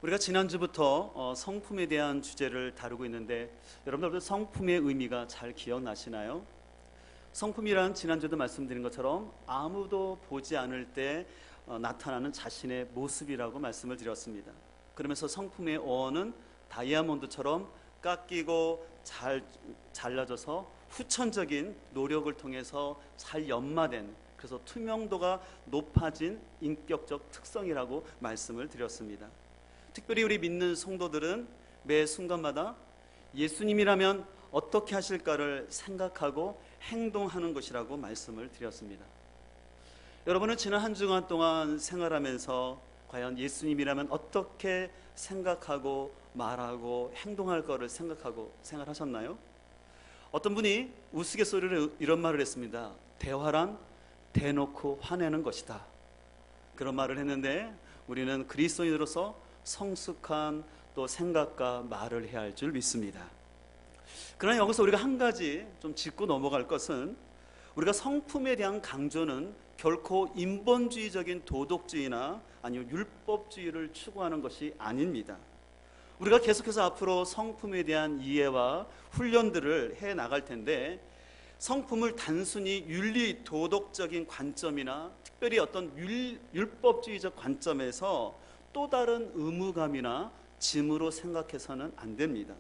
우리가 지난주부터 성품에 대한 주제를 다루고 있는데 여러분들 성품의 의미가 잘 기억나시나요? 성품이란 지난주도 말씀드린 것처럼 아무도 보지 않을 때 나타나는 자신의 모습이라고 말씀을 드렸습니다. 그러면서 성품의 어원은 다이아몬드처럼 깎이고 잘 잘라져서 후천적인 노력을 통해서 잘 연마된, 그래서 투명도가 높아진 인격적 특성이라고 말씀을 드렸습니다. 특별히 우리 믿는 성도들은 매 순간마다 예수님이라면 어떻게 하실까를 생각하고 행동하는 것이라고 말씀을 드렸습니다. 여러분은 지난 한 주간 동안 생활하면서 과연 예수님이라면 어떻게 생각하고 말하고 행동할 거를 생각하고 생활하셨나요? 어떤 분이 우스갯소리로 이런 말을 했습니다. 대화란 대놓고 화내는 것이다. 그런 말을 했는데 우리는 그리스도인으로서 성숙한 또 생각과 말을 해야 할 줄 믿습니다. 그러나 여기서 우리가 한 가지 좀 짚고 넘어갈 것은, 우리가 성품에 대한 강조는 결코 인본주의적인 도덕주의나 아니면 율법주의를 추구하는 것이 아닙니다. 우리가 계속해서 앞으로 성품에 대한 이해와 훈련들을 해 나갈 텐데, 성품을 단순히 윤리 도덕적인 관점이나 특별히 어떤 율법주의적 관점에서 또 다른 의무감이나 짐으로 생각해서는 안 됩니다.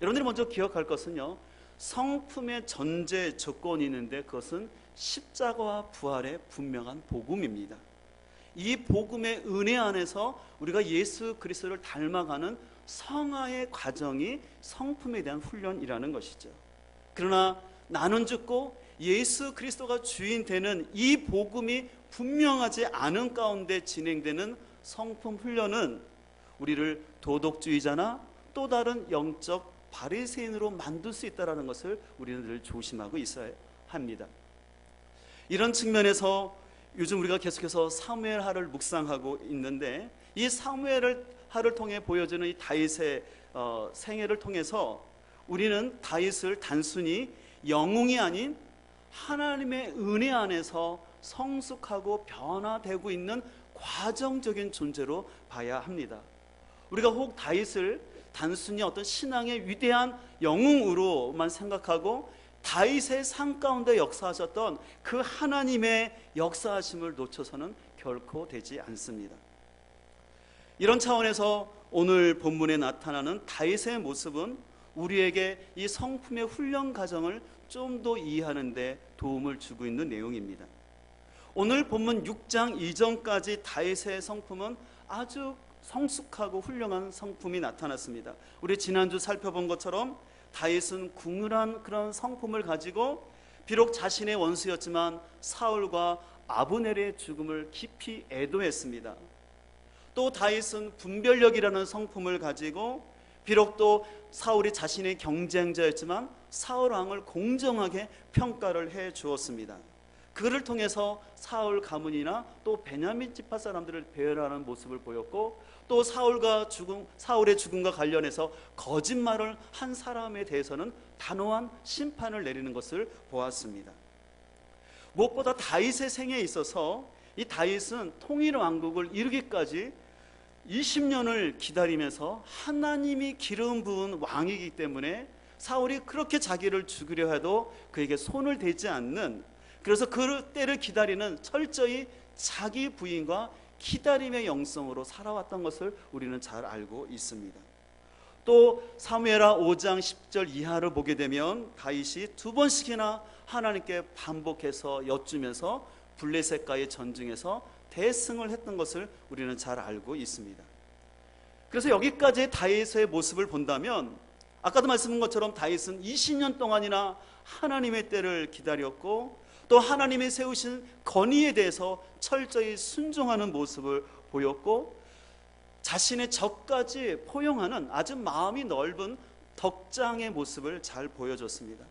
여러분들이 먼저 기억할 것은요, 성품의 전제 조건이 있는데 그것은 십자가와 부활의 분명한 복음입니다. 이 복음의 은혜 안에서 우리가 예수 그리스도를 닮아가는 성화의 과정이 성품에 대한 훈련이라는 것이죠. 그러나 나는 죽고 예수 그리스도가 주인 되는 이 복음이 분명하지 않은 가운데 진행되는 성품 훈련은 우리를 도덕주의자나 또 다른 영적 바리새인으로 만들 수 있다는 것을 우리는 늘 조심하고 있어야 합니다. 이런 측면에서 요즘 우리가 계속해서 사무엘하를 묵상하고 있는데, 이 사무엘하를 통해 보여주는 이 다윗의 생애를 통해서 우리는 다윗을 단순히 영웅이 아닌 하나님의 은혜 안에서 성숙하고 변화되고 있는 과정적인 존재로 봐야 합니다. 우리가 혹 다윗을 단순히 어떤 신앙의 위대한 영웅으로만 생각하고 다윗의 삶 가운데 역사하셨던 그 하나님의 역사하심을 놓쳐서는 결코 되지 않습니다. 이런 차원에서 오늘 본문에 나타나는 다윗의 모습은 우리에게 이 성품의 훈련 과정을 좀 더 이해하는 데 도움을 주고 있는 내용입니다. 오늘 본문 6장 이전까지 다윗의 성품은 아주 성숙하고 훌륭한 성품이 나타났습니다. 우리 지난주 살펴본 것처럼 다윗은 궁궐한 그런 성품을 가지고 비록 자신의 원수였지만 사울과 아브넬의 죽음을 깊이 애도했습니다. 또 다윗은 분별력이라는 성품을 가지고 비록 또 사울이 자신의 경쟁자였지만 사울 왕을 공정하게 평가를 해 주었습니다. 그를 통해서 사울 가문이나 또 베냐민 지파 사람들을 배열하는 모습을 보였고, 또 사울의 죽음과 관련해서 거짓말을 한 사람에 대해서는 단호한 심판을 내리는 것을 보았습니다. 무엇보다 다윗의 생애에 있어서 이 다윗은 통일 왕국을 이루기까지 20년을 기다리면서 하나님이 기름 부은 왕이기 때문에 사울이 그렇게 자기를 죽이려 해도 그에게 손을 대지 않는, 그래서 그 때를 기다리는 철저히 자기 부인과 기다림의 영성으로 살아왔던 것을 우리는 잘 알고 있습니다. 또 사무엘하 5장 10절 이하를 보게 되면 다윗이 2번씩이나 하나님께 반복해서 여쭈면서 블레셋과의 전쟁에서 대승을 했던 것을 우리는 잘 알고 있습니다. 그래서 여기까지의 다윗의 모습을 본다면, 아까도 말씀한 것처럼 다윗은 20년 동안이나 하나님의 때를 기다렸고, 또 하나님이 세우신 건의에 대해서 철저히 순종하는 모습을 보였고, 자신의 적까지 포용하는 아주 마음이 넓은 덕장의 모습을 잘 보여줬습니다.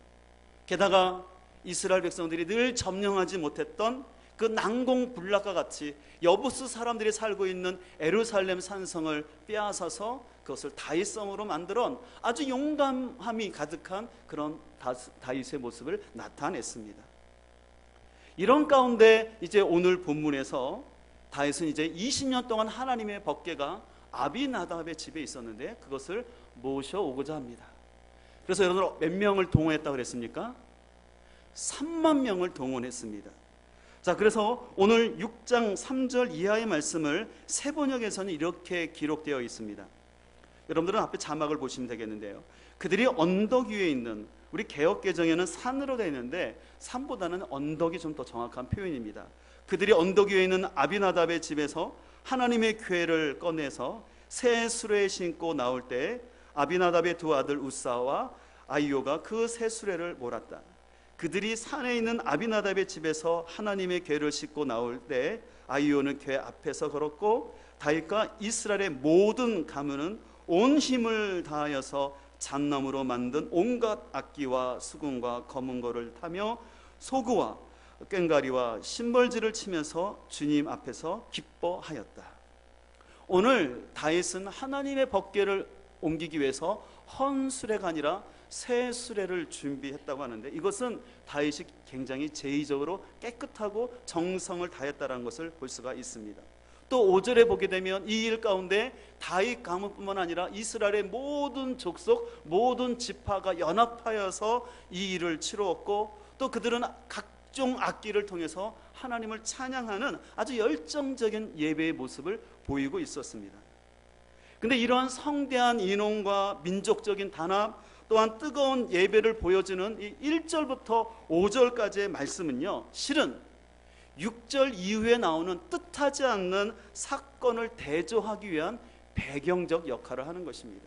게다가 이스라엘 백성들이 늘 점령하지 못했던 그 난공불락과 같이 여부수 사람들이 살고 있는 예루살렘 산성을 빼앗아서 그것을 다윗성으로 만들어 아주 용감함이 가득한 그런 다윗의 모습을 나타냈습니다. 이런 가운데 이제 오늘 본문에서 다윗은 이제 20년 동안 하나님의 법궤가 아비나답의 집에 있었는데 그것을 모셔오고자 합니다. 그래서 여러분 몇 명을 동원했다고 그랬습니까? 3만 명을 동원했습니다. 자, 그래서 오늘 6장 3절 이하의 말씀을 세 번역에서는 이렇게 기록되어 있습니다. 여러분들은 앞에 자막을 보시면 되겠는데요. 그들이 언덕 위에 있는, 우리 개역개정에는 산으로 되어 있는데 산보다는 언덕이 좀 더 정확한 표현입니다. 그들이 언덕 위에 있는 아비나답의 집에서 하나님의 궤를 꺼내서 새 수레에 신고 나올 때 아비나답의 두 아들 우사와 아이오가 그 새 수레를 몰았다. 그들이 산에 있는 아비나답의 집에서 하나님의 궤를 싣고 나올 때 아이오는 궤 앞에서 걸었고 다윗과 이스라엘의 모든 가문은 온 힘을 다하여서 잣나무로 만든 온갖 악기와 수금과 검은 거를 타며 소구와 꽹과리와 심벌지를 치면서 주님 앞에서 기뻐하였다. 오늘 다윗은 하나님의 법궤를 옮기기 위해서 헌 수레가 아니라 새 수레를 준비했다고 하는데, 이것은 다윗이 굉장히 제의적으로 깨끗하고 정성을 다했다는 것을 볼 수가 있습니다. 또 5절에 보게 되면 이 일 가운데 다윗 가문뿐만 아니라 이스라엘의 모든 족속, 모든 지파가 연합하여서 이 일을 치루었고, 또 그들은 각종 악기를 통해서 하나님을 찬양하는 아주 열정적인 예배의 모습을 보이고 있었습니다. 근데 이러한 성대한 인원과 민족적인 단합, 또한 뜨거운 예배를 보여주는 이 1절부터 5절까지의 말씀은요, 실은 6절 이후에 나오는 뜻하지 않는 사건을 대조하기 위한 배경적 역할을 하는 것입니다.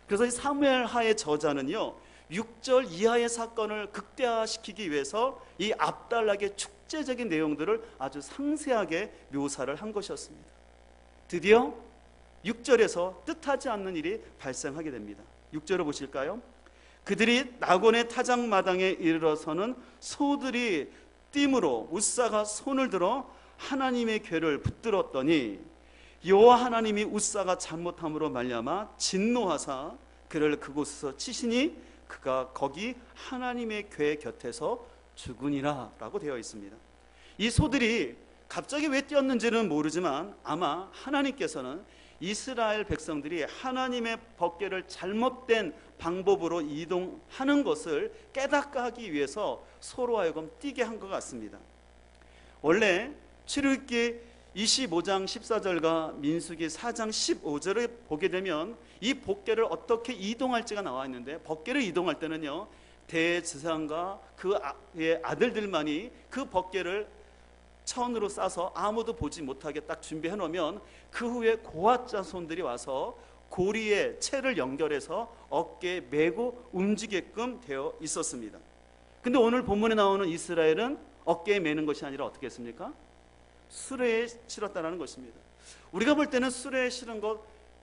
그래서 이 사무엘 하의 저자는요, 6절 이하의 사건을 극대화시키기 위해서 이 앞달락의 축제적인 내용들을 아주 상세하게 묘사를 한 것이었습니다. 드디어 6절에서 뜻하지 않는 일이 발생하게 됩니다. 6절을 보실까요? 그들이 나곤의 타작마당에 이르러서는 소들이 띠므로 우사가 손을 들어 하나님의 궤를 붙들었더니 여호와 하나님이 우사가 잘못함으로 말미암아 진노하사 그를 그곳에서 치시니 그가 거기 하나님의 궤 곁에서 죽으니라 라고 되어 있습니다. 이 소들이 갑자기 왜 뛰었는지는 모르지만 아마 하나님께서는 이스라엘 백성들이 하나님의 법궤를 잘못된 방법으로 이동하는 것을 깨닫게 하기 위해서 소로 하여금 뛰게 한 것 같습니다. 원래 출애굽기 25장 14절과 민수기 4장 15절을 보게 되면 이 법궤를 어떻게 이동할지가 나와 있는데, 법궤를 이동할 때는요, 대제사장과 그의 아들들만이 그 법궤를 천으로 싸서 아무도 보지 못하게 딱 준비해 놓으면 그 후에 고앗 자손들이 와서 고리에 채를 연결해서 어깨에 메고 움직이게끔 되어 있었습니다. 근데 오늘 본문에 나오는 이스라엘은 어깨에 메는 것이 아니라 어떻게 했습니까? 수레에 실었다는 것입니다. 우리가 볼 때는 수레에 실은 것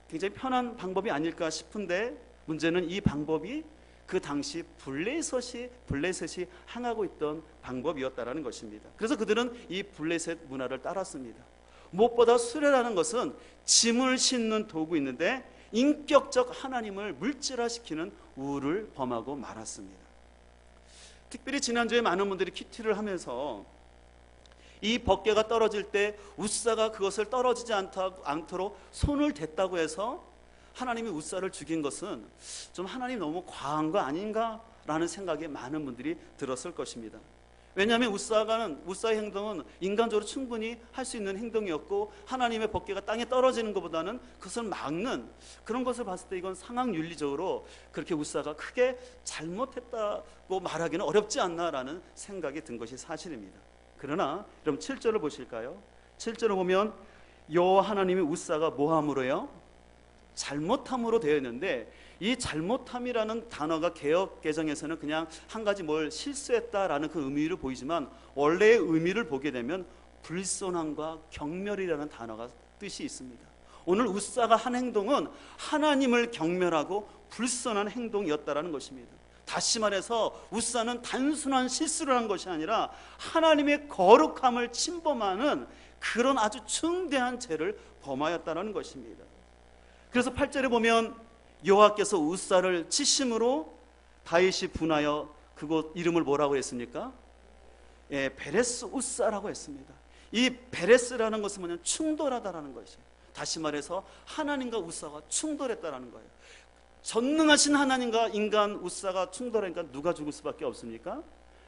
굉장히 편한 방법이 아닐까 싶은데, 문제는 이 방법이 그 당시 블레셋이 행하고 있던 방법이었다는 것입니다. 그래서 그들은 이 블레셋 문화를 따랐습니다. 무엇보다 수레라는 것은 짐을 싣는 도구인데 인격적 하나님을 물질화시키는 우를 범하고 말았습니다. 특별히 지난주에 많은 분들이 큐티를 하면서 이 법궤가 떨어질 때 우사가 그것을 떨어지지 않도록 손을 댔다고 해서 하나님이 우사를 죽인 것은 좀 하나님 너무 과한 거 아닌가 라는 생각이 많은 분들이 들었을 것입니다. 왜냐하면 우사의 행동은 인간적으로 충분히 할 수 있는 행동이었고, 하나님의 법궤가 땅에 떨어지는 것보다는 그것을 막는 그런 것을 봤을 때 이건 상황윤리적으로 그렇게 우사가 크게 잘못했다고 말하기는 어렵지 않나라는 생각이 든 것이 사실입니다. 그러나 그럼 7절을 보실까요? 7절을 보면 여호와 하나님이 우사가 뭐함으로요? 잘못함으로 되어 있는데, 이 잘못함이라는 단어가 개역 개정에서는 그냥 한 가지 뭘 실수했다라는 그 의미를 보이지만, 원래의 의미를 보게 되면 불손함과 경멸이라는 단어가 뜻이 있습니다. 오늘 우사가 한 행동은 하나님을 경멸하고 불손한 행동이었다라는 것입니다. 다시 말해서 우사는 단순한 실수를 한 것이 아니라 하나님의 거룩함을 침범하는 그런 아주 중대한 죄를 범하였다는 것입니다. 그래서 8절에 보면 여호와께서 우사를 치심으로 다윗이 분하여 그곳 이름을 뭐라고 했습니까? 베레스 우사라고 했습니다. 이 베레스라는 것은 뭐냐면 충돌하다라는 것이에요. 다시 말해서 하나님과 우사가 충돌했다라는 거예요. 전능하신 하나님과 인간 우사가 충돌하니까 누가 죽을 수밖에 없습니까?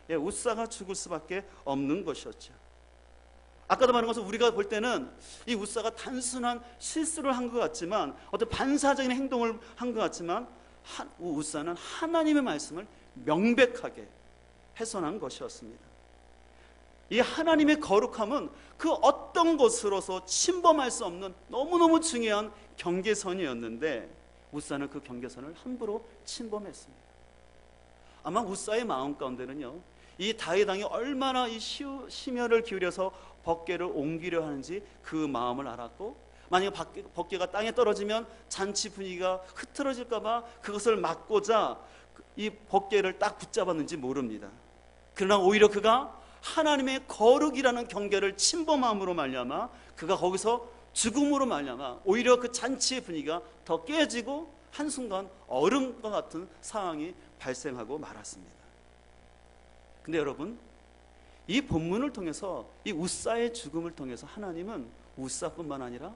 예, 우사가 죽을 수밖에 없는 것이었죠. 아까도 말한 것은 우리가 볼 때는 이 우사가 단순한 실수를 한 것 같지만, 어떤 반사적인 행동을 한 것 같지만, 우사는 하나님의 말씀을 명백하게 훼손한 것이었습니다. 이 하나님의 거룩함은 그 어떤 것으로서 침범할 수 없는 너무너무 중요한 경계선이었는데, 우사는 그 경계선을 함부로 침범했습니다. 아마 우사의 마음 가운데는요, 이 다윗 왕이 얼마나 이 심혈을 기울여서 법궤를 옮기려 하는지 그 마음을 알았고, 만약 법궤가 땅에 떨어지면 잔치 분위기가 흐트러질까 봐 그것을 막고자 이 법궤를 딱 붙잡았는지 모릅니다. 그러나 오히려 그가 하나님의 거룩이라는 경계를 침범함으로 말미암아 그가 거기서 죽음으로 말미암아 오히려 그 잔치의 분위기가 더 깨지고 한순간 얼음과 같은 상황이 발생하고 말았습니다. 근데 여러분, 이 본문을 통해서, 이 우사의 죽음을 통해서 하나님은 우사뿐만 아니라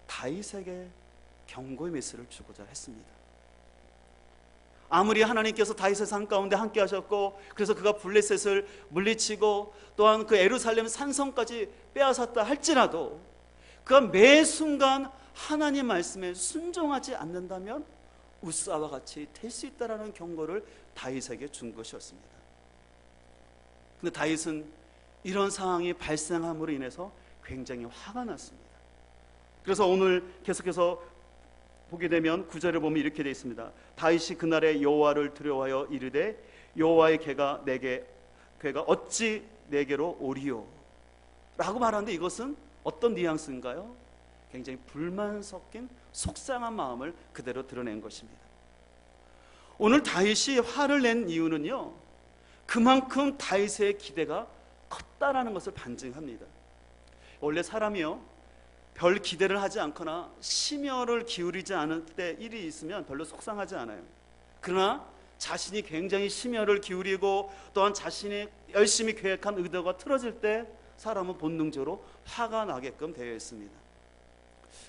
다윗에게 경고의 메시지를 주고자 했습니다. 아무리 하나님께서 다윗의 산 가운데 함께 하셨고, 그래서 그가 블레셋을 물리치고 또한 그 예루살렘 산성까지 빼앗았다 할지라도 그가 매 순간 하나님 말씀에 순종하지 않는다면 우사와 같이 될 수 있다라는 경고를 다윗에게 준 것이었습니다. 근데 다윗은 이런 상황이 발생함으로 인해서 굉장히 화가 났습니다. 그래서 오늘 계속해서 보게 되면 9절을 보면 이렇게 되어 있습니다. 다윗이 그날에 여호와를 두려워하여 이르되 여호와의 궤가 어찌 내게로 오리요? 라고 말하는데, 이것은 어떤 뉘앙스인가요? 굉장히 불만 섞인 속상한 마음을 그대로 드러낸 것입니다. 오늘 다윗이 화를 낸 이유는요, 그만큼 다윗의 기대가 컸다라는 것을 반증합니다. 원래 사람이요, 별 기대를 하지 않거나 심혈을 기울이지 않을 때 일이 있으면 별로 속상하지 않아요. 그러나 자신이 굉장히 심혈을 기울이고 또한 자신이 열심히 계획한 의도가 틀어질 때 사람은 본능적으로 화가 나게끔 되어 있습니다.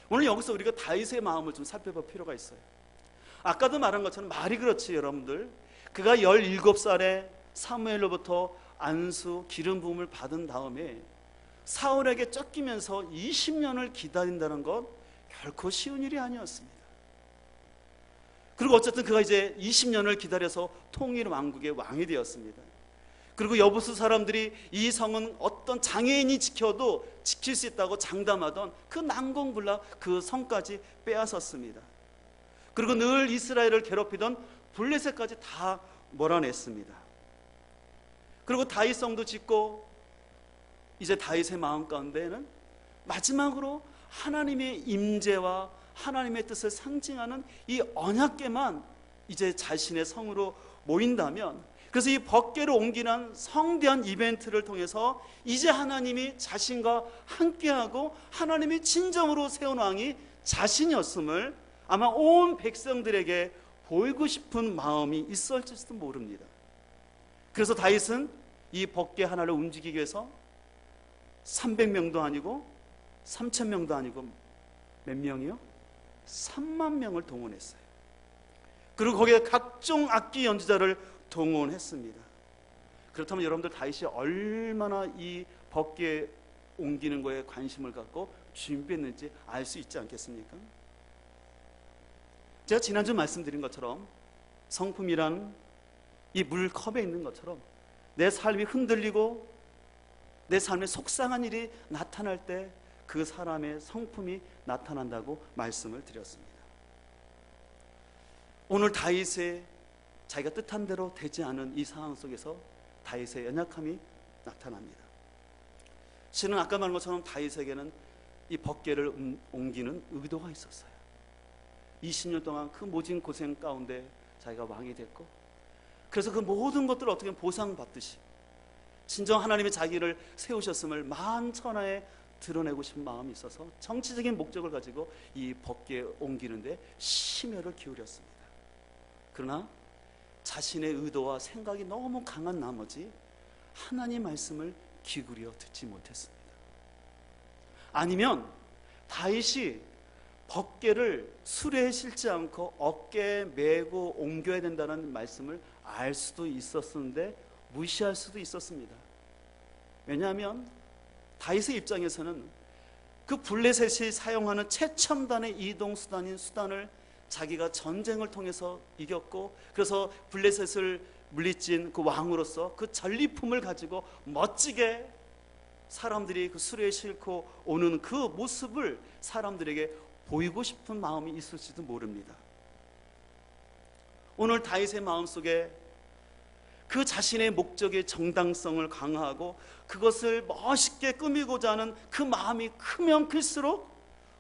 오늘 여기서 우리가 다윗의 마음을 좀 살펴볼 필요가 있어요. 아까도 말한 것처럼 말이 그렇지 여러분들, 그가 17살에 사무엘로부터 안수 기름 부음을 받은 다음에 사울에게 쫓기면서 20년을 기다린다는 것 결코 쉬운 일이 아니었습니다. 그리고 어쨌든 그가 이제 20년을 기다려서 통일 왕국의 왕이 되었습니다. 그리고 여부수 사람들이 이 성은 어떤 장애인이 지켜도 지킬 수 있다고 장담하던 그 난공불락 그 성까지 빼앗았습니다. 그리고 늘 이스라엘을 괴롭히던 블레셋까지 다 몰아냈습니다. 그리고 다윗 성도 짓고 이제 다윗의 마음 가운데에는 마지막으로 하나님의 임재와 하나님의 뜻을 상징하는 이 언약궤만 이제 자신의 성으로 모인다면, 그래서 이 법궤를 옮기는 성대한 이벤트를 통해서 이제 하나님이 자신과 함께하고 하나님이 진정으로 세운 왕이 자신이었음을 아마 온 백성들에게 보이고 싶은 마음이 있었을지도 모릅니다. 그래서 다윗은 이 법궤 하나를 움직이기 위해서 300명도 아니고 3,000명도 아니고 몇 명이요? 3만 명을 동원했어요. 그리고 거기에 각종 악기 연주자를 동원했습니다. 그렇다면 여러분들 다윗이 얼마나 이 법궤 옮기는 거에 관심을 갖고 준비했는지 알 수 있지 않겠습니까? 제가 지난주 말씀드린 것처럼 성품이란 이 물컵에 있는 것처럼 내 삶이 흔들리고 내 삶에 속상한 일이 나타날 때 그 사람의 성품이 나타난다고 말씀을 드렸습니다. 오늘 다윗의 자기가 뜻한 대로 되지 않은 이 상황 속에서 다윗의 연약함이 나타납니다. 실은 아까 말한 것처럼 다윗에게는 이 법궤를 옮기는 의도가 있었어요. 20년 동안 그 모진 고생 가운데 자기가 왕이 됐고, 그래서 그 모든 것들을 어떻게 보상받듯이 진정 하나님이 자기를 세우셨음을 만천하에 드러내고 싶은 마음이 있어서 정치적인 목적을 가지고 이 법궤에 옮기는데 심혈을 기울였습니다. 그러나 자신의 의도와 생각이 너무 강한 나머지 하나님 말씀을 귀 기울여 듣지 못했습니다. 아니면 다윗이 법궤를 수레에 실지 않고 어깨에 메고 옮겨야 된다는 말씀을 알 수도 있었는데 무시할 수도 있었습니다. 왜냐하면 다윗의 입장에서는 그 블레셋이 사용하는 최첨단의 이동 수단을 자기가 전쟁을 통해서 이겼고, 그래서 블레셋을 물리친 그 왕으로서 그 전리품을 가지고 멋지게 사람들이 그 수레에 싣고 오는 그 모습을 사람들에게 보이고 싶은 마음이 있을지도 모릅니다. 오늘 다윗의 마음속에 그 자신의 목적의 정당성을 강화하고 그것을 멋있게 꾸미고자 하는 그 마음이 크면 클수록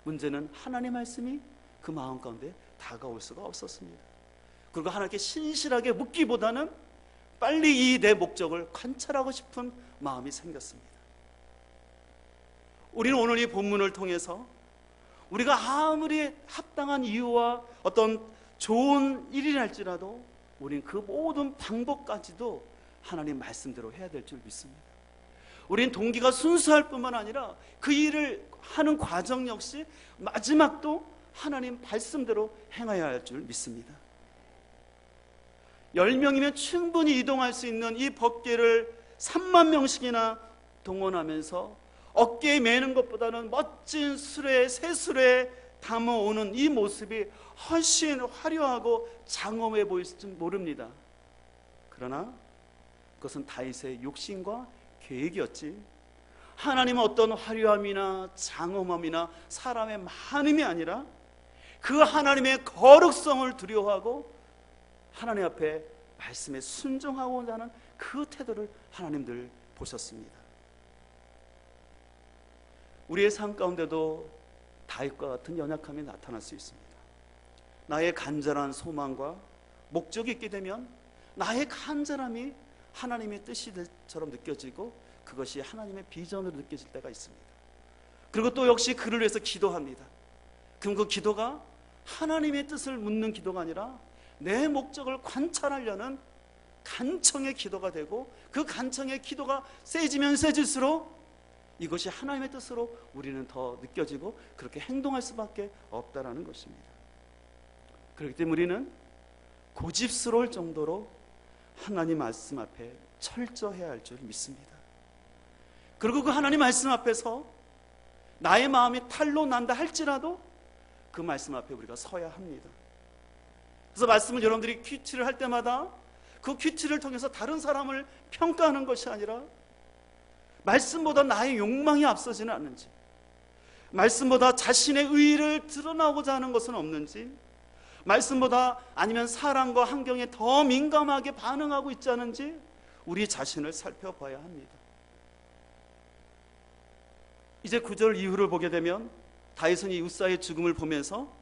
문제는 하나님의 말씀이 그 마음 가운데 다가올 수가 없었습니다. 그리고 하나님께 신실하게 묻기보다는 빨리 이 내 목적을 관찰하고 싶은 마음이 생겼습니다. 우리는 오늘 이 본문을 통해서 우리가 아무리 합당한 이유와 어떤 좋은 일이랄지라도 우리는 그 모든 방법까지도 하나님 말씀대로 해야 될 줄 믿습니다. 우리는 동기가 순수할 뿐만 아니라 그 일을 하는 과정 역시 마지막도 하나님 말씀대로 행해야 할 줄 믿습니다. 10명이면 충분히 이동할 수 있는 이 법궤를 3만 명씩이나 동원하면서 어깨에 매는 것보다는 멋진 수레, 새 수레에 담아오는 이 모습이 훨씬 화려하고 장엄해 보일지 모릅니다. 그러나 그것은 다윗의 욕심과 계획이었지, 하나님은 어떤 화려함이나 장엄함이나 사람의 많음이 아니라 그 하나님의 거룩성을 두려워하고 하나님 앞에 말씀에 순종하고자 하는 그 태도를 하나님 늘 보셨습니다. 우리의 삶 가운데도 다윗과 같은 연약함이 나타날 수 있습니다. 나의 간절한 소망과 목적이 있게 되면 나의 간절함이 하나님의 뜻이처럼 느껴지고 그것이 하나님의 비전으로 느껴질 때가 있습니다. 그리고 또 역시 그를 위해서 기도합니다. 그럼 그 기도가 하나님의 뜻을 묻는 기도가 아니라 내 목적을 관찰하려는 간청의 기도가 되고, 그 간청의 기도가 세지면 세질수록 이것이 하나님의 뜻으로 우리는 더 느껴지고 그렇게 행동할 수밖에 없다라는 것입니다. 그렇기 때문에 우리는 고집스러울 정도로 하나님 말씀 앞에 철저해야 할 줄 믿습니다. 그리고 그 하나님 말씀 앞에서 나의 마음이 탈로 난다 할지라도 그 말씀 앞에 우리가 서야 합니다. 그래서 말씀을 여러분들이 큐티를 할 때마다 그 큐티를 통해서 다른 사람을 평가하는 것이 아니라 말씀보다 나의 욕망이 앞서지는 않는지, 말씀보다 자신의 의의를 드러나고자 하는 것은 없는지, 말씀보다 아니면 사랑과 환경에 더 민감하게 반응하고 있지 않은지 우리 자신을 살펴봐야 합니다. 이제 9절 이후를 보게 되면 다윗은 이 웃사의 죽음을 보면서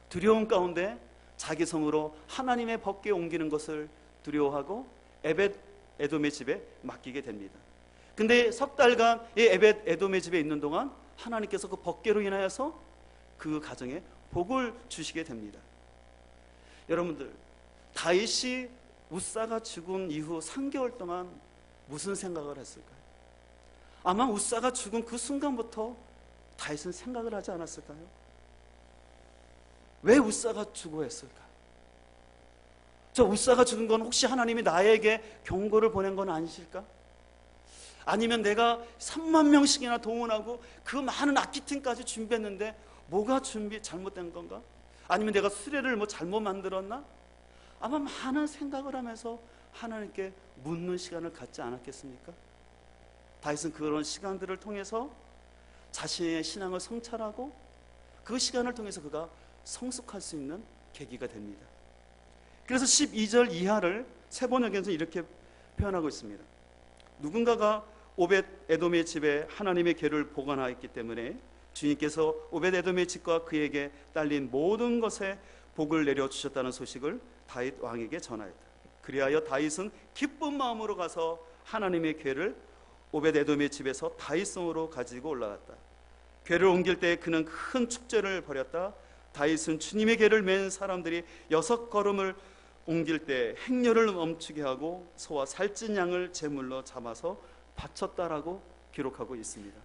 두려움 가운데 자기 성으로 하나님의 법궤에 옮기는 것을 두려워하고 에벳 에돔의 집에 맡기게 됩니다. 근데 석 달간 이 에벳 에돔의 집에 있는 동안 하나님께서 그 법궤로 인하여서 그 가정에 복을 주시게 됩니다. 여러분들, 다윗이 웃사가 죽은 이후 3개월 동안 무슨 생각을 했을까요? 아마 웃사가 죽은 그 순간부터 다윗은 생각을 하지 않았을까요? 왜 웃사가 죽어 했을까? 저 웃사가 죽은 건 혹시 하나님이 나에게 경고를 보낸 건 아니실까? 아니면 내가 3만 명씩이나 동원하고 그 많은 악기팀까지 준비했는데 뭐가 잘못된 건가? 아니면 내가 수레를 잘못 만들었나? 아마 많은 생각을 하면서 하나님께 묻는 시간을 갖지 않았겠습니까? 다윗은 그런 시간들을 통해서 자신의 신앙을 성찰하고 그 시간을 통해서 그가 성숙할 수 있는 계기가 됩니다. 그래서 12절 이하를 세번역에서 이렇게 표현하고 있습니다. 누군가가 오벳 에돔의 집에 하나님의 궤를 보관하였기 때문에 주님께서 오벳 에돔의 집과 그에게 딸린 모든 것에 복을 내려주셨다는 소식을 다윗 왕에게 전하였다. 그리하여 다윗은 기쁜 마음으로 가서 하나님의 궤를 오벳 에돔의 집에서 다윗성으로 가지고 올라갔다. 궤를 옮길 때 그는 큰 축제를 벌였다. 다윗은 주님의 궤를 맨 사람들이 6걸음을 옮길 때 행렬을 멈추게 하고 소와 살찐 양을 제물로 잡아서 바쳤다라고 기록하고 있습니다.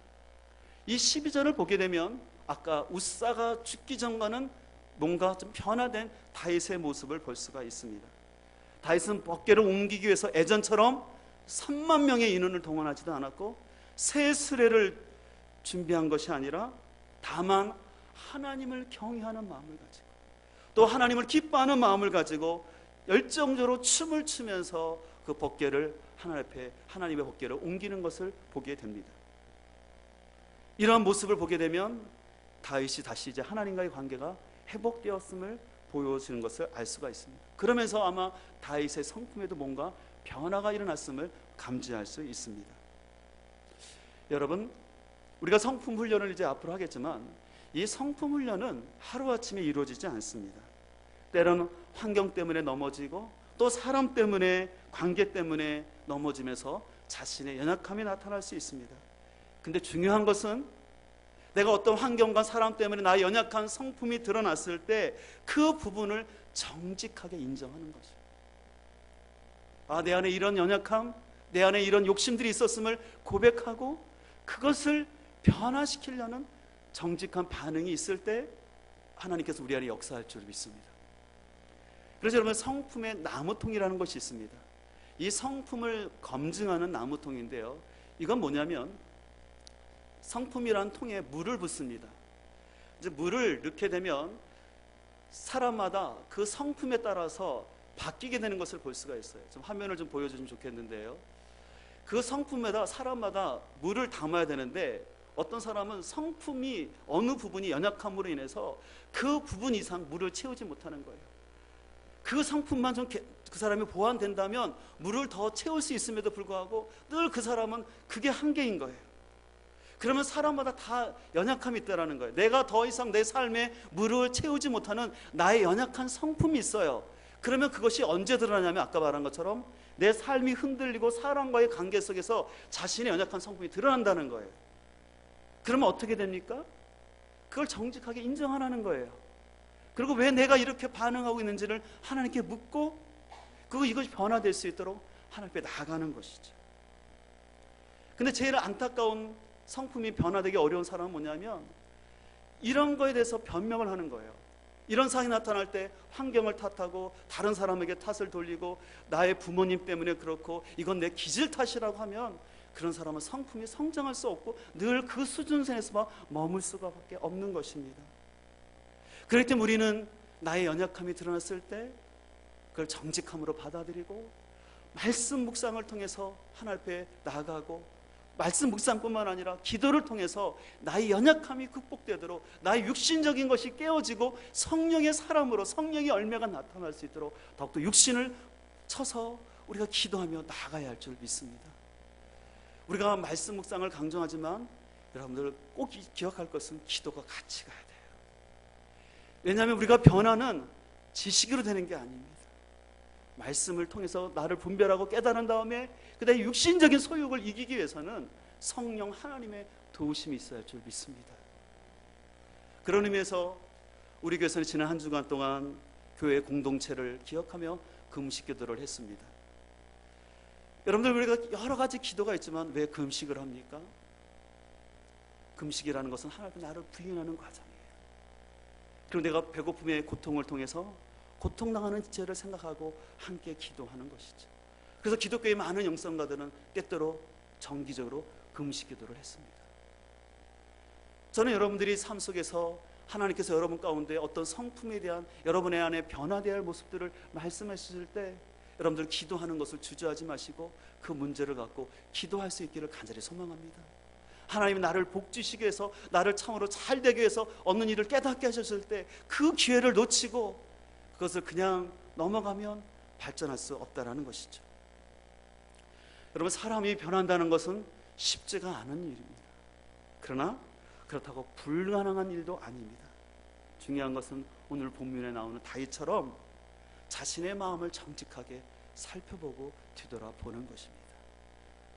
이 12절을 보게 되면 아까 웃사가 죽기 전과는 뭔가 좀 변화된 다윗의 모습을 볼 수가 있습니다. 다윗은 법궤를 옮기기 위해서 예전처럼 3만 명의 인원을 동원하지도 않았고 새 수레를 준비한 것이 아니라 다만 하나님을 경외하는 마음을 가지고 또 하나님을 기뻐하는 마음을 가지고 열정적으로 춤을 추면서 그 법궤를 하나님 앞에 하나님의 법궤를 옮기는 것을 보게 됩니다. 이러한 모습을 보게 되면 다윗이 다시 이제 하나님과의 관계가 회복되었음을 보여주는 것을 알 수가 있습니다. 그러면서 아마 다윗의 성품에도 뭔가 변화가 일어났음을 감지할 수 있습니다. 여러분, 우리가 성품 훈련을 이제 앞으로 하겠지만 이 성품 훈련은 하루아침에 이루어지지 않습니다. 때로는 환경 때문에 넘어지고 또 사람 때문에, 관계 때문에 넘어지면서 자신의 연약함이 나타날 수 있습니다. 근데 중요한 것은 내가 어떤 환경과 사람 때문에 나의 연약한 성품이 드러났을 때 그 부분을 정직하게 인정하는 거죠. 내 안에 이런 연약함, 내 안에 이런 욕심들이 있었음을 고백하고 그것을 변화시키려는 정직한 반응이 있을 때 하나님께서 우리 안에 역사할 줄 믿습니다. 그래서 여러분, 성품의 나무통이라는 것이 있습니다. 이 성품을 검증하는 나무통인데요, 이건 뭐냐면 성품이란 통에 물을 붓습니다. 이제 물을 넣게 되면 사람마다 그 성품에 따라서 바뀌게 되는 것을 볼 수가 있어요. 좀 화면을 좀 보여주시면 좋겠는데요, 그 성품마다 사람마다 물을 담아야 되는데 어떤 사람은 성품이 어느 부분이 연약함으로 인해서 그 부분 이상 물을 채우지 못하는 거예요. 그 성품만 좀 그 사람이 보완된다면 물을 더 채울 수 있음에도 불구하고 늘 그 사람은 그게 한계인 거예요. 그러면 사람마다 다 연약함이 있다라는 거예요. 내가 더 이상 내 삶에 물을 채우지 못하는 나의 연약한 성품이 있어요. 그러면 그것이 언제 드러나냐면 아까 말한 것처럼 내 삶이 흔들리고 사람과의 관계 속에서 자신의 연약한 성품이 드러난다는 거예요. 그러면 어떻게 됩니까? 그걸 정직하게 인정하라는 거예요. 그리고 왜 내가 이렇게 반응하고 있는지를 하나님께 묻고 이것이 변화될 수 있도록 하나님 앞에 나아가는 것이죠. 근데 제일 안타까운 성품이 변화되기 어려운 사람은 뭐냐면 이런 거에 대해서 변명을 하는 거예요. 이런 상황이 나타날 때 환경을 탓하고 다른 사람에게 탓을 돌리고 나의 부모님 때문에 그렇고 이건 내 기질 탓이라고 하면 그런 사람은 성품이 성장할 수 없고 늘 그 수준선에서 머물 수밖에 없는 것입니다. 그럴 때 우리는 나의 연약함이 드러났을 때 그걸 정직함으로 받아들이고 말씀 묵상을 통해서 하나님 앞에 나아가고 말씀 묵상뿐만 아니라 기도를 통해서 나의 연약함이 극복되도록 나의 육신적인 것이 깨어지고 성령의 사람으로 성령의 열매가 나타날 수 있도록 더욱더 육신을 쳐서 우리가 기도하며 나아가야 할 줄 믿습니다. 우리가 말씀 묵상을 강조하지만 여러분들 꼭 기억할 것은 기도가 같이 가야 돼요. 왜냐하면 우리가 변화는 지식으로 되는 게 아닙니다. 말씀을 통해서 나를 분별하고 깨달은 다음에 그다음에 육신적인 소욕을 이기기 위해서는 성령 하나님의 도우심이 있어야 할 줄 믿습니다. 그런 의미에서 우리 교회에서는 지난 한 주간 동안 교회 공동체를 기억하며 금식 기도를 했습니다. 여러분들, 우리가 여러 가지 기도가 있지만 왜 금식을 합니까? 금식이라는 것은 하나님 나를 부인하는 과정이에요. 그리고 내가 배고픔의 고통을 통해서 고통당하는 지체를 생각하고 함께 기도하는 것이죠. 그래서 기독교의 많은 영성가들은 때때로 정기적으로 금식 기도를 했습니다. 저는 여러분들이 삶 속에서 하나님께서 여러분 가운데 어떤 성품에 대한 여러분의 안에 변화되어야 할 모습들을 말씀하실 때 여러분들 기도하는 것을 주저하지 마시고 그 문제를 갖고 기도할 수 있기를 간절히 소망합니다. 하나님이 나를 복 주시기 위해서 나를 참으로 잘 되기 위해서 얻는 일을 깨닫게 하셨을 때 그 기회를 놓치고 그것을 그냥 넘어가면 발전할 수 없다는 것이죠. 여러분, 사람이 변한다는 것은 쉽지가 않은 일입니다. 그러나 그렇다고 불가능한 일도 아닙니다. 중요한 것은 오늘 본문에 나오는 다윗처럼 자신의 마음을 정직하게 살펴보고 뒤돌아보는 것입니다.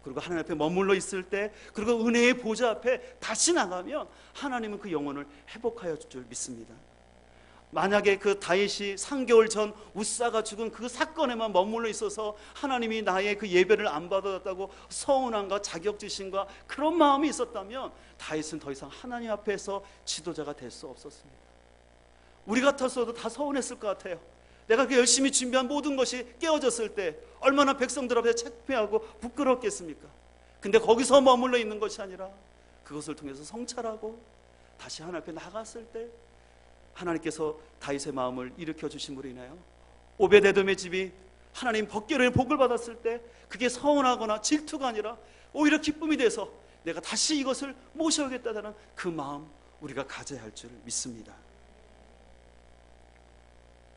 그리고 하나님 앞에 머물러 있을 때 그리고 은혜의 보좌 앞에 다시 나가면 하나님은 그 영혼을 회복하여 줄 줄 믿습니다. 만약에 그 다윗이 3개월 전 웃사가 죽은 그 사건에만 머물러 있어서 하나님이 나의 그 예배를 안 받았다고 서운함과 자격지심과 그런 마음이 있었다면 다윗은 더 이상 하나님 앞에서 지도자가 될 수 없었습니다. 우리 같았어도 다 서운했을 것 같아요. 내가 그 열심히 준비한 모든 것이 깨어졌을 때 얼마나 백성들 앞에 창피하고 부끄럽겠습니까? 근데 거기서 머물러 있는 것이 아니라 그것을 통해서 성찰하고 다시 하나님 앞에 나갔을 때 하나님께서 다윗의 마음을 일으켜 주심으로 인하여 오베데돔의 집이 하나님 법궤로의 복을 받았을 때 그게 서운하거나 질투가 아니라 오히려 기쁨이 돼서 내가 다시 이것을 모셔야겠다는 그 마음 우리가 가져야 할 줄 믿습니다.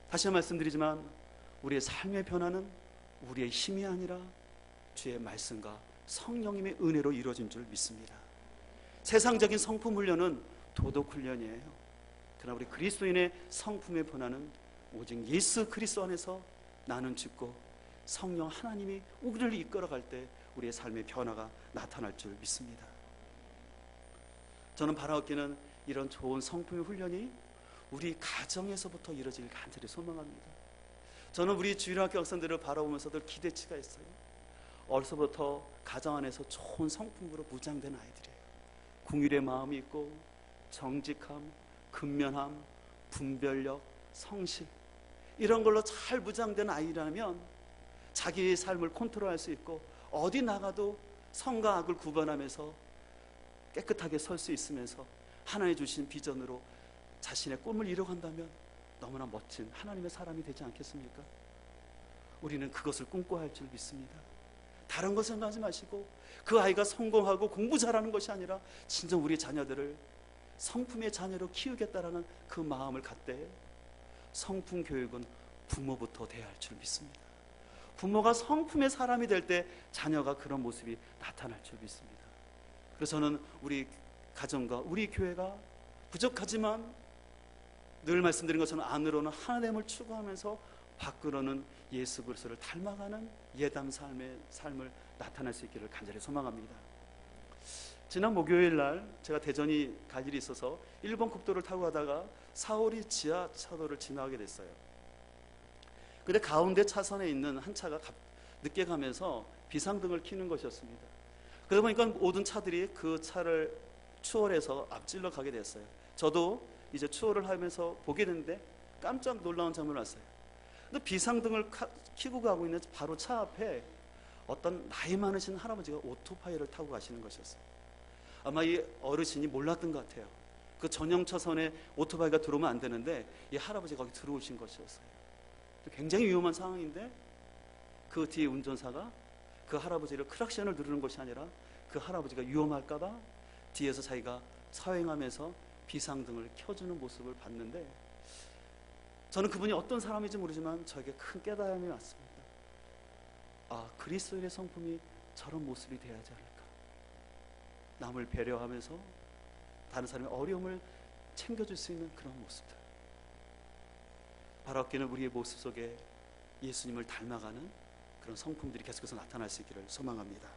다시 한 번 말씀드리지만 우리의 삶의 변화는 우리의 힘이 아니라 주의 말씀과 성령님의 은혜로 이루어진 줄 믿습니다. 세상적인 성품 훈련은 도덕 훈련이에요. 그러나 우리 그리스도인의 성품의 변화는 오직 예수 그리스도 안에서 나는 죽고 성령 하나님이 우리를 이끌어갈 때 우리의 삶의 변화가 나타날 줄 믿습니다. 저는 바라옵기는 이런 좋은 성품의 훈련이 우리 가정에서부터 이루어지길 간절히 소망합니다. 저는 우리 주일학교 학생들을 바라보면서 늘 기대치가 있어요. 어려서부터 가정 안에서 좋은 성품으로 무장된 아이들이에요. 궁일의 마음이 있고 정직함, 근면함, 분별력, 성실 이런 걸로 잘 무장된 아이라면 자기의 삶을 컨트롤할 수 있고 어디 나가도 선과 악을 구분하면서 깨끗하게 설 수 있으면서 하나님 주신 비전으로 자신의 꿈을 이뤄간다면 너무나 멋진 하나님의 사람이 되지 않겠습니까? 우리는 그것을 꿈꿔야 할 줄 믿습니다. 다른 것 생각하지 마시고 그 아이가 성공하고 공부 잘하는 것이 아니라 진정 우리 자녀들을 성품의 자녀로 키우겠다라는 그 마음을 갖되 성품 교육은 부모부터 돼야 할 줄 믿습니다. 부모가 성품의 사람이 될 때 자녀가 그런 모습이 나타날 줄 믿습니다. 그래서 저는 우리 가정과 우리 교회가 부족하지만 늘 말씀드린 것처럼 안으로는 하나님을 추구하면서 밖으로는 예수 그리스도를 닮아가는 예담 삶을 나타낼 수 있기를 간절히 소망합니다. 지난 목요일 날 제가 대전이 갈 일이 있어서 일본 국도를 타고 가다가 사오리 지하차도를 지나게 됐어요. 근데 가운데 차선에 있는 한 차가 늦게 가면서 비상등을 켜는 것이었습니다. 그러다 보니까 모든 차들이 그 차를 추월해서 앞질러 가게 됐어요. 저도 이제 추월을 하면서 보게 됐는데 깜짝 놀라운 장면을 봤어요. 근데 비상등을 켜고 가고 있는 바로 차 앞에 어떤 나이 많으신 할아버지가 오토바이를 타고 가시는 것이었어요. 아마 이 어르신이 몰랐던 것 같아요. 그 전용 차선에 오토바이가 들어오면 안 되는데 이 할아버지가 거기 들어오신 것이었어요. 굉장히 위험한 상황인데 그 뒤에 운전사가 그 할아버지를 크락션을 누르는 것이 아니라 그 할아버지가 위험할까봐 뒤에서 자기가 사행하면서 비상등을 켜주는 모습을 봤는데 저는 그분이 어떤 사람인지 모르지만 저에게 큰 깨달음이 왔습니다. 아, 그리스도인의 성품이 저런 모습이 되어야지 않을까. 남을 배려하면서 다른 사람의 어려움을 챙겨줄 수 있는 그런 모습들. 바라옵기는 우리의 모습 속에 예수님을 닮아가는 그런 성품들이 계속해서 나타날 수 있기를 소망합니다.